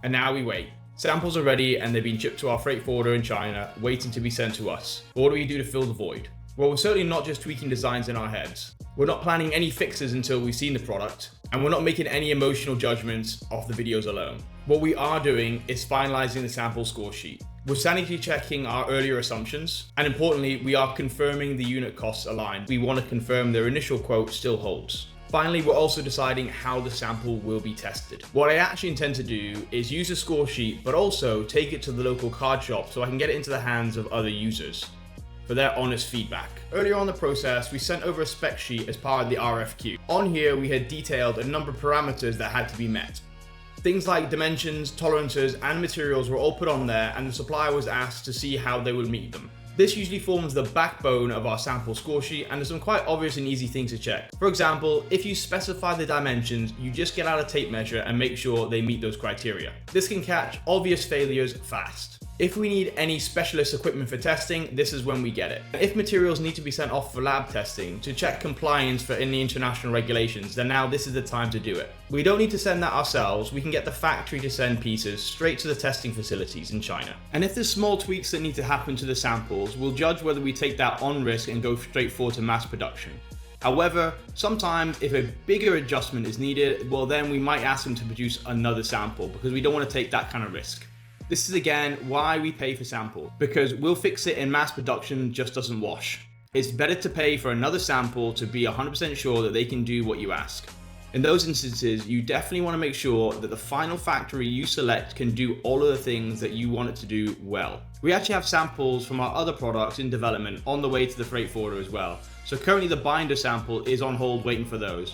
And now we wait. Samples are ready and they've been shipped to our freight forwarder in China, waiting to be sent to us. What do we do to fill the void? Well, we're certainly not just tweaking designs in our heads. We're not planning any fixes until we've seen the product, and we're not making any emotional judgments off the videos alone. What we are doing is finalizing the sample score sheet. We're sanity checking our earlier assumptions, and importantly, we are confirming the unit costs align. We want to confirm their initial quote still holds. Finally, we're also deciding how the sample will be tested. What I actually intend to do is use the score sheet, but also take it to the local card shop so I can get it into the hands of other users for their honest feedback. Earlier on in the process, we sent over a spec sheet as part of the RFQ. On here, we had detailed a number of parameters that had to be met. Things like dimensions, tolerances, and materials were all put on there, and the supplier was asked to see how they would meet them. This usually forms the backbone of our sample score sheet, and there's some quite obvious and easy things to check. For example, if you specify the dimensions, you just get out a tape measure and make sure they meet those criteria. This can catch obvious failures fast. If we need any specialist equipment for testing, this is when we get it. If materials need to be sent off for lab testing to check compliance for any international regulations, then now this is the time to do it. We don't need to send that ourselves, we can get the factory to send pieces straight to the testing facilities in China. And if there's small tweaks that need to happen to the samples, we'll judge whether we take that on risk and go straight forward to mass production. However, sometimes if a bigger adjustment is needed, well then we might ask them to produce another sample because we don't want to take that kind of risk. This is again why we pay for sample, because we'll fix it in mass production just doesn't wash. It's better to pay for another sample to be 100% sure that they can do what you ask. In those instances, you definitely want to make sure that the final factory you select can do all of the things that you want it to do well. We actually have samples from our other products in development on the way to the freight forwarder as well. So currently the binder sample is on hold waiting for those.